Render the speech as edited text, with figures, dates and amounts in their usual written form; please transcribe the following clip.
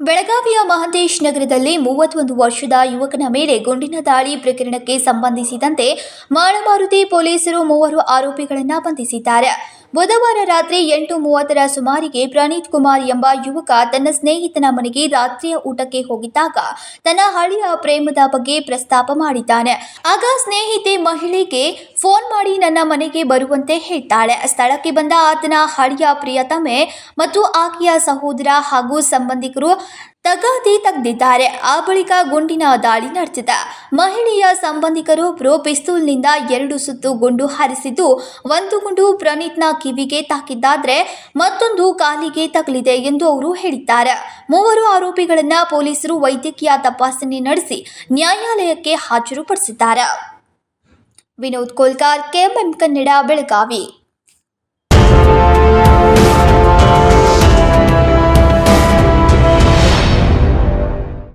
ಬೆಳಗಾವಿಯ ಮಹಂತೇಶ್ ನಗರದಲ್ಲಿ 31 ವರ್ಷದ ಯುವಕನ ಮೇಲೆ ಗುಂಡಿನ ದಾಳಿ ಪ್ರಕರಣಕ್ಕೆ ಸಂಬಂಧಿಸಿದಂತೆ ಮಾಳಮಾರುತಿ ಪೊಲೀಸರು 3 ಆರೋಪಿಗಳನ್ನು ಬಂಧಿಸಿದ್ದಾರೆ. ಬುಧವಾರ ರಾತ್ರಿ 8:30ರ ಸುಮಾರಿಗೆ ಪ್ರಣೀತ್ ಕುಮಾರ್ ಎಂಬ ಯುವಕ ತನ್ನ ಸ್ನೇಹಿತನ ಮನೆಗೆ ರಾತ್ರಿಯ ಊಟಕ್ಕೆ ಹೋಗಿದ್ದಾಗ ತನ್ನ ಹಳೆಯ ಪ್ರೇಮದ ಬಗ್ಗೆ ಪ್ರಸ್ತಾಪ ಮಾಡಿದ್ದಾನೆ. ಆಗ ಸ್ನೇಹಿತೆ ಮಹಿಳೆಗೆ ಫೋನ್ ಮಾಡಿ ನನ್ನ ಮನೆಗೆ ಬರುವಂತೆ ಹೇಳ್ತಾಳೆ. ಸ್ಥಳಕ್ಕೆ ಬಂದ ಆತನ ಹಳೆಯ ಪ್ರಿಯತಮೆ ಮತ್ತು ಆಕೆಯ ಸಹೋದರ ಹಾಗೂ ಸಂಬಂಧಿಕರು ತಗಾದೆ ತೆಗೆದಿದ್ದಾರೆ. ಆ ಬಳಿಕ ಗುಂಡಿನ ದಾಳಿ ನಡೆಸಿದ ಮಹಿಳೆಯ ಸಂಬಂಧಿಕರೊಬ್ಬರು ಪಿಸ್ತೂಲ್ನಿಂದ 2 ಸುತ್ತು ಗುಂಡು ಹಾರಿಸಿದ್ದು, ಒಂದು ಗುಂಡು ಪ್ರಣೀತ್ನ ಕಿವಿಗೆ ತಾಕಿದ್ದಾದ್ರೆ ಮತ್ತೊಂದು ಕಾಲಿಗೆ ತಗುಲಿದೆ ಎಂದು ಅವರು ಹೇಳಿದ್ದಾರೆ. 3 ಆರೋಪಿಗಳನ್ನು ಪೊಲೀಸರು ವೈದ್ಯಕೀಯ ತಪಾಸಣೆ ನಡೆಸಿ ನ್ಯಾಯಾಲಯಕ್ಕೆ ಹಾಜರುಪಡಿಸಿದ್ದಾರೆ. ವಿನೋದ್ ಕೋಲ್ಕಾರ್, ಕೆಎಂಎಂ ಕನ್ನಡ, ಬೆಳಗಾವಿ.